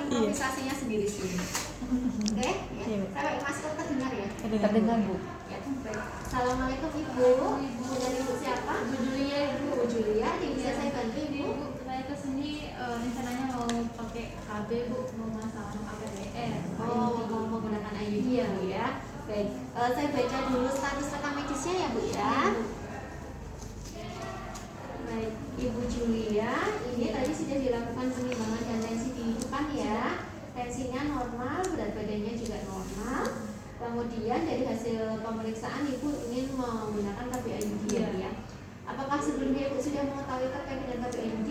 improvisasinya sendiri sih. Oke, ya. Saya masker terdengar ya? Terdengar Bu. Ya, baik. Assalamualaikum Ibu. Dengan Ibu siapa? Bu Julia. Bu Julia. Yang bisa saya bantu Ibu? Saya kesini rencananya mau pakai KB Bu, mau masang APDR. Oh, mau menggunakan IUD ya Bu ya. Baik. Saya baca dulu status rekam medisnya ya Bu ya. Baik, Ibu Julia, ini tadi sudah dilakukan penimbangan dan tensi di depan ya. Tensinya normal, berat badannya juga normal. Kemudian dari hasil pemeriksaan Ibu ingin menggunakan KBID ya. Apakah sebelumnya Ibu sudah mengetahui terkait dengan KBID?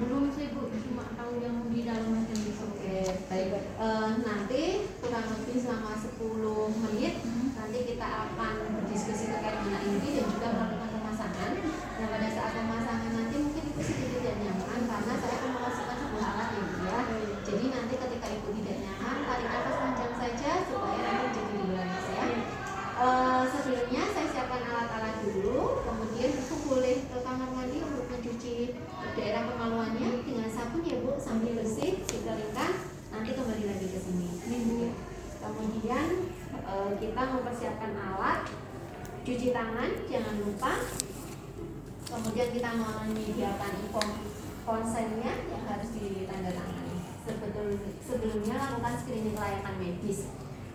Belum sih Bu, cuma tahu yang di dalam aja gitu. Oke, baik. Nanti kurang lebih selama 10 menit nanti kita akan berdiskusi terkait dengan IUD dan juga melakukan pemasangan. Nah, pada saat pemasangan nanti mungkin Ibu sedikit tidak nyaman karena saya akan memasukkan sebuah alat ya Bu ya. Jadi nanti ketika Ibu tidak nyaman, tarik nafas panjang saja supaya nanti menjadi rileks ya. Sebelumnya saya siapkan alat-alat dulu, kemudian Ibu boleh ke kamar mandi untuk mencuci daerah kemaluannya dengan sabun ya Bu, sambil bersih, dikeringkan, nanti kembali lagi ke sini. Ya. Kemudian kita mempersiapkan alat, cuci tangan, jangan lupa. Kemudian kita menyediakan konsennya yang harus ditandatangani. Sebelumnya lakukan screening kelayakan medis.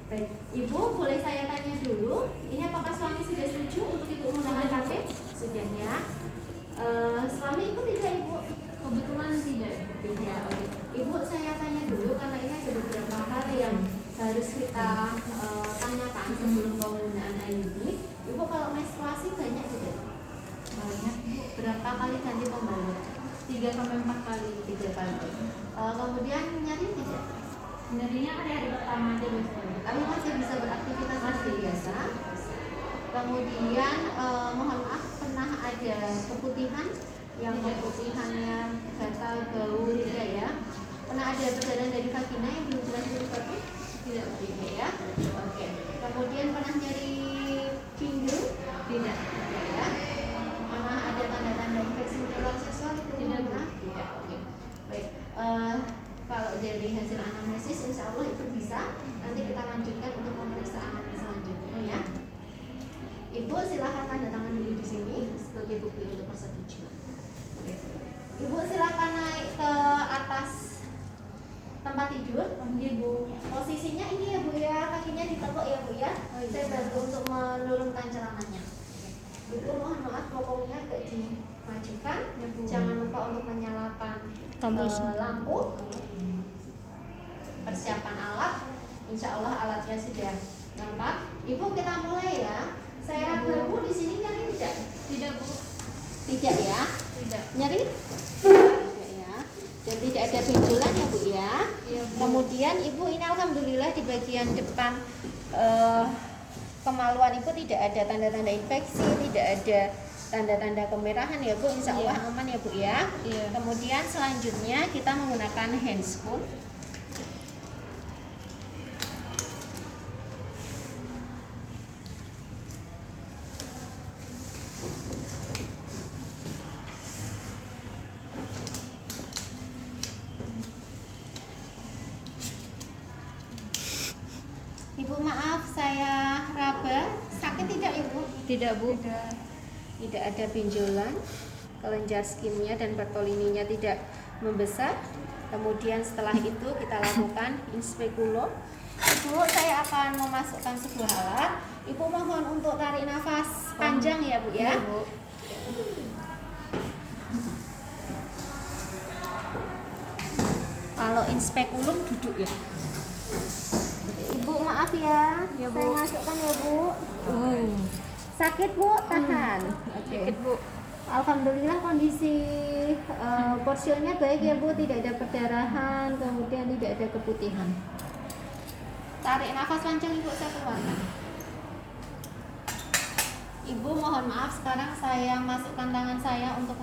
Baik, Ibu boleh saya tanya dulu, ini apakah suami sudah setuju untuk Ibu menggunakan KB? Sudah ya. Suami Ibu tidak Ibu? Kebetulan tidak. Tidak. Oke. Ibu saya tanya dulu karena ini ada beberapa hal yang harus kita tanyakan sebelum penggunaan IUD. Ibu kalau menstruasi banyak tidak? Banyak Bu, Berapa kali ganti pembalut? 3 sampai 4 kali. 3 kali. Kemudian nyari tidak? Nyarinya hari-hari pertama aja biasanya. Kami masih bisa beraktivitas seperti biasa. Kemudian mohon maaf, pernah ada keputihan yang keputihannya gatal, bau tidak ya? Pernah ada perdarahan dari vagina yang belum jelas penyebabnya? Tidak ya? Oke. Kemudian pernah nyeri pinggul? Tidak ya? Pernah ada tanda-tanda infeksi saluran seksual? Tidak pernah? Tidak. Oke. Baik. Kalau dari hasil anamnesis, insya Allah itu bisa. Nanti kita lanjutkan untuk pemeriksaan selanjutnya ya. Ibu silakan tanda tangan dulu di sini sebagai bukti untuk persetujuan. Oke. Ibu silakan naik ke atas tempat tidur. Ibu. Posisinya ini ya Bu ya, kakinya ditekuk ya Bu ya. Saya bantu untuk menurunkan celananya. Ibu mohon maaf, pokoknya agak dimajukan. Jangan lupa untuk menyalakan lampu. Persiapan alat, insya Allah alatnya sudah lengkap. Ibu kita mulai ya. Saya Bu di sini nyari tidak? Tidak Bu. Tidak ya? Tidak. Nyari? Tidak ya. Dan tidak ada benjolan ya Bu ya? Iya Bu. Kemudian Ibu ini alhamdulillah di bagian depan kemaluan Ibu tidak ada tanda-tanda infeksi, tidak ada tanda-tanda kemerahan ya Bu, insya Allah aman ya Bu ya. Iya. Kemudian selanjutnya kita menggunakan handscoon. Ibu maaf saya raba, sakit tidak Ibu? Tidak Bu. Tidak ada benjolan, kelenjar skimnya dan Bartolininya tidak membesar. Kemudian setelah itu kita lakukan inspekulo. Ibu, saya akan memasukkan sebuah alat. Ibu mohon untuk tarik nafas panjang ya Bu ya. Bu. Kalau inspekulum duduk ya. Ibu maaf ya, Ya, Bu. saya masukkan ya Bu. Sakit Bu, tahan. Oke. Sakit Bu. Alhamdulillah kondisi porsionnya baik ya Bu, tidak ada perdarahan, kemudian tidak ada keputihan. Tarik nafas panjang Ibu, saya keluarkan. Ibu mohon maaf, sekarang saya masukkan tangan saya untuk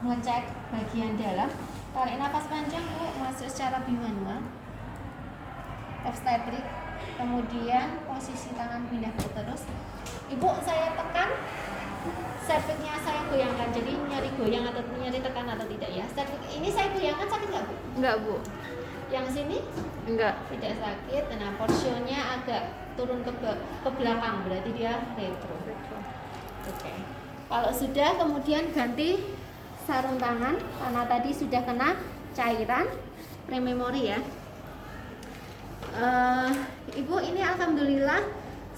mengecek bagian dalam. Tarik nafas panjang Bu, masuk secara bimanual. Obstetrik. Kemudian posisi tangan pindah ke terus. Ibu saya tekan, cervixnya saya goyangkan. Jadi nyeri goyang atau nyeri tekan atau tidak ya? Cervix ini saya goyangkan sakit nggak Bu? Enggak Bu. Yang sini Enggak. tidak sakit. Nah, porsionya agak turun ke belakang, berarti dia retro. Oke. Kalau sudah, kemudian ganti sarung tangan karena tadi sudah kena cairan prememori ya. Ibu, ini alhamdulillah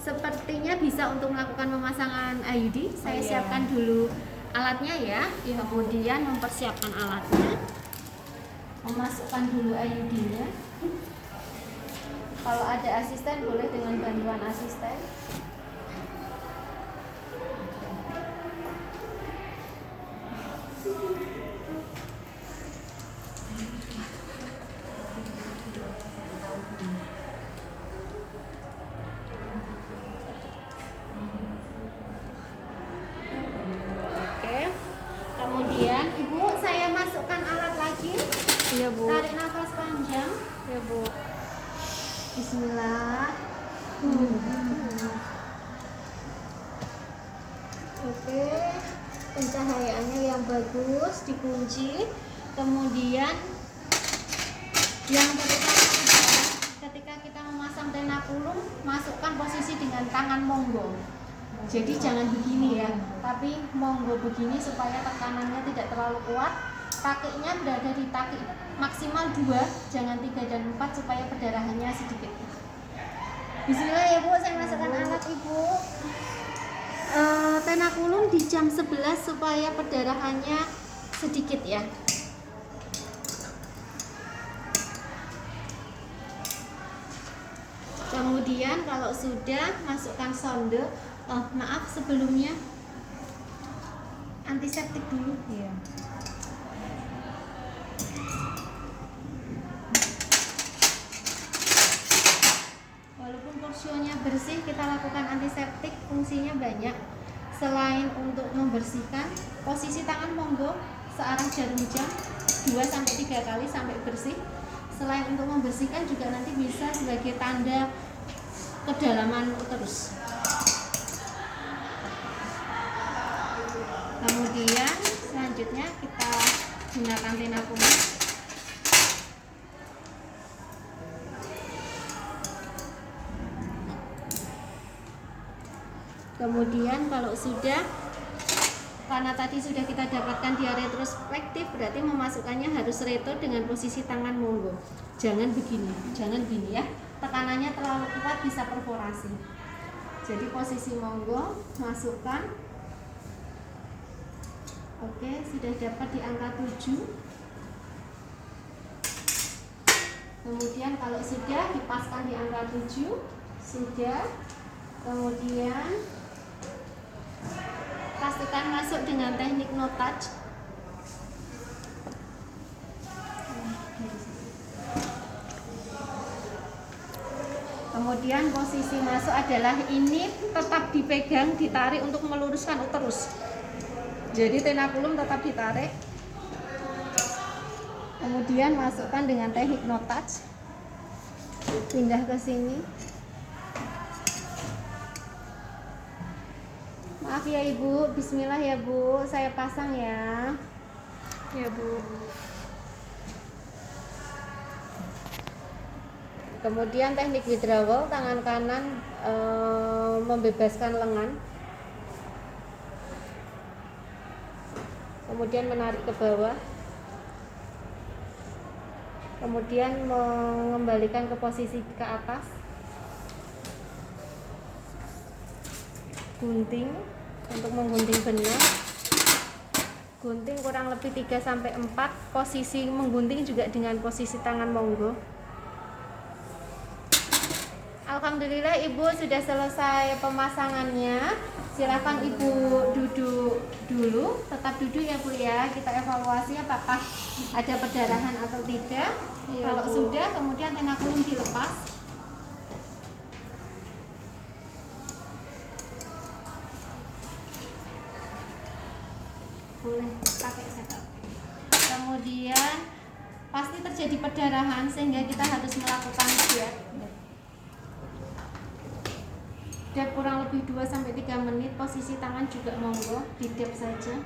sepertinya bisa untuk melakukan pemasangan IUD. Saya siapkan dulu alatnya ya. Kemudian mempersiapkan alatnya, memasukkan dulu IUD-nya. Kalau ada asisten boleh dengan bantuan asisten. Oke. Kemudian Ibu, saya masukkan alat lagi. Iya, Bu. Tarik nafas panjang. Iya, Bu. Bismillah. Oke, pencahayaannya yang bagus, dikunci. Kemudian yang terutama adalah ketika kita memasang tenakulum, masukkan posisi dengan tangan monggo. Jadi jangan begini ya, tapi monggo begini supaya tekanannya tidak terlalu kuat. Kakinya berada di kaki maksimal 2, jangan 3 dan 4 supaya perdarahannya sedikit. Bismillah ya Bu, saya masukkan alat Ibu. Tenakulum di jam 11 supaya perdarahannya sedikit ya. Kemudian kalau sudah, masukkan sonde. Maaf sebelumnya antiseptik dulu. Iya. Walaupun porsionya bersih, kita lakukan antiseptik, fungsinya banyak. Selain untuk membersihkan, posisi tangan monggo searah jarum jam 2-3 kali sampai bersih. Selain untuk membersihkan, juga nanti bisa sebagai tanda kedalaman uterus. Kemudian selanjutnya kita gunakan tenakulum. Kemudian kalau sudah, karena tadi sudah kita dapatkan dia retrospektif, berarti memasukkannya harus retro dengan posisi tangan monggo. Jangan begini, jangan gini ya. Tekanannya terlalu kuat bisa perforasi. Jadi posisi monggo, masukkan. Oke, sudah dapat di angka 7. Kemudian kalau sudah, dipaskan di angka 7. Sudah. Kemudian pastikan masuk dengan teknik no touch. Kemudian posisi masuk adalah ini tetap dipegang, ditarik untuk meluruskan uterus. Jadi tenakulum tetap ditarik. Kemudian masukkan dengan teknik no touch. Pindah ke sini. Maaf ya Ibu, bismillah ya Bu, saya pasang ya. Iya, Bu. Kemudian teknik withdrawal, tangan kanan membebaskan lengan. Kemudian menarik ke bawah. Kemudian mengembalikan ke posisi ke atas. Gunting untuk menggunting benang. Gunting kurang lebih 3-4. Posisi menggunting juga dengan posisi tangan monggo. Alhamdulillah Ibu sudah selesai pemasangannya. Silakan Ibu duduk dulu, tetap duduk ya Bu ya. Kita evaluasi apakah ada perdarahan atau tidak. Iya, Kalau Bu. sudah, kemudian tenakulum dilepas. Boleh pakai setup. Kemudian pasti terjadi perdarahan sehingga kita harus melakukan jab. Dab kurang lebih 2-3 menit, posisi tangan juga monggo, di dab saja.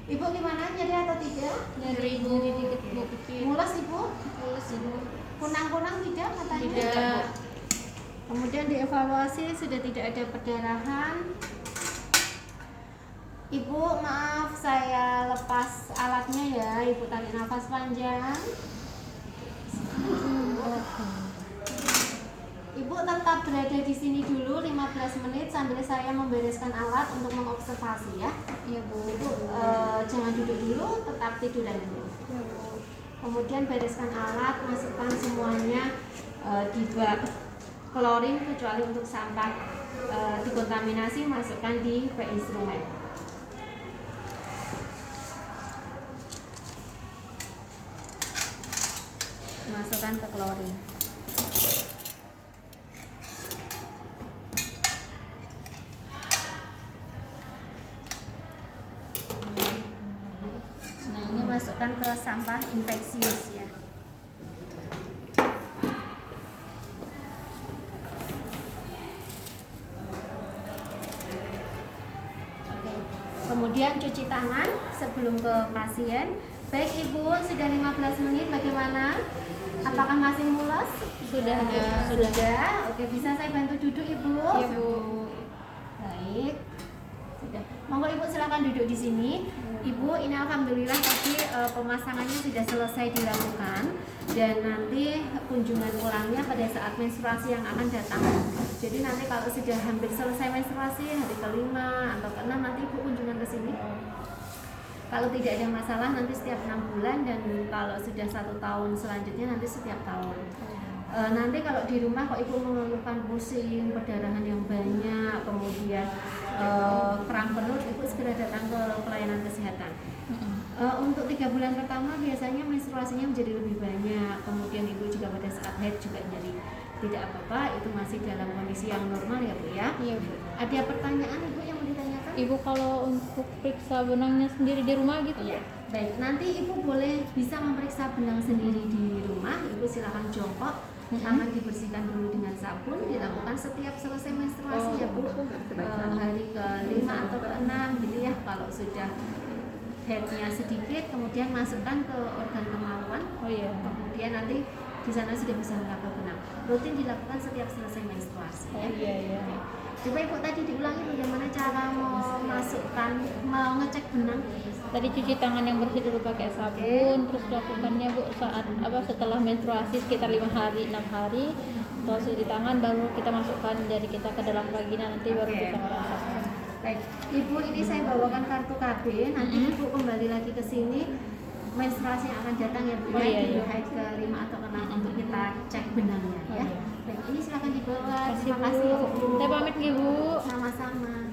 Ibu gimana, nyeri atau tidak? Nyeri Ibu. dikit bu dikit. Mules ibu? Mulus ibu. Kunang-kunang tidak matanya? Tidak. Kemudian dievaluasi sudah tidak ada perdarahan. Ibu maaf saya lepas alatnya ya. Ibu tarik nafas panjang. Ibu tetap berada di sini dulu 15 menit sambil saya membereskan alat untuk mengobservasi ya. Iya bu. Ibu jangan duduk dulu, tetap tiduran dulu. Iya bu. Kemudian bereskan alat, masukkan semuanya di bak klorin kecuali untuk sampah dikontaminasi, masukkan di bak instrumen. Masukkan ke klorin. Nah, ini masukkan ke sampah infeksius ya. Oke. Kemudian cuci tangan sebelum ke pasien. Baik Ibu, sudah 15 menit bagaimana? Apakah masih mules? Sudah. Sudah. Oke, bisa saya bantu duduk Ibu? Iya bu. Baik. Sudah. Monggo Ibu silakan duduk di sini. Ibu, ini alhamdulillah tadi pemasangannya sudah selesai dilakukan dan nanti kunjungan ulangnya pada saat menstruasi yang akan datang. Jadi nanti kalau sudah hampir selesai menstruasi hari kelima atau keenam nanti Ibu kunjungan ke sini. Kalau tidak ada masalah nanti setiap 6 bulan dan kalau sudah 1 tahun selanjutnya nanti setiap tahun. Nanti kalau di rumah kok Ibu mengeluhkan pusing, perdarahan yang banyak, kemudian kram perut, Ibu segera datang ke pelayanan kesehatan. Untuk 3 bulan pertama biasanya menstruasinya menjadi lebih banyak, kemudian Ibu juga pada saat haid juga nyeri. Tidak apa-apa, itu masih dalam kondisi yang normal ya Bu ya. Iya bu. Ada pertanyaan Ibu yang mau ditanyakan? Ibu kalau untuk periksa benangnya sendiri di rumah gitu Iya. Baik, nanti Ibu boleh bisa memeriksa benang sendiri di rumah. Ibu silakan jongkok, tangan dibersihkan dulu dengan sabun, dilakukan setiap selesai menstruasi ya Bu. Hari ke-5 atau ke-6 gitu ya. Kalau sudah headnya sedikit, kemudian masukkan ke organ kemaluan. Oh iya. Kemudian nanti di sana sudah bisa melapor benang. Rutin dilakukan setiap selesai menstruasi ya. Iya iya. Coba Ibu tadi diulangi bagaimana cara mau ngecek benang. Tadi cuci tangan yang bersih dulu pakai sabun, terus lakukannya bu saat setelah menstruasi sekitar 5 hari 6 hari. Terus cuci tangan baru kita masukkan jari kita ke dalam vagina, nanti baru Oke. bisa merasakan. Baik, Ibu ini saya bawakan kartu KB. Nanti Ibu kembali lagi ke sini. Menstruasi yang akan datang ya Bu Oh, ya, iya, di iya. haid ke-5 atau ke-6 untuk kita cek benangnya ya. Oh, iya. Baik, ini silakan dibawa. Terima Terima kasih kasih bu. Bu. Saya pamit nih bu. Sama-sama.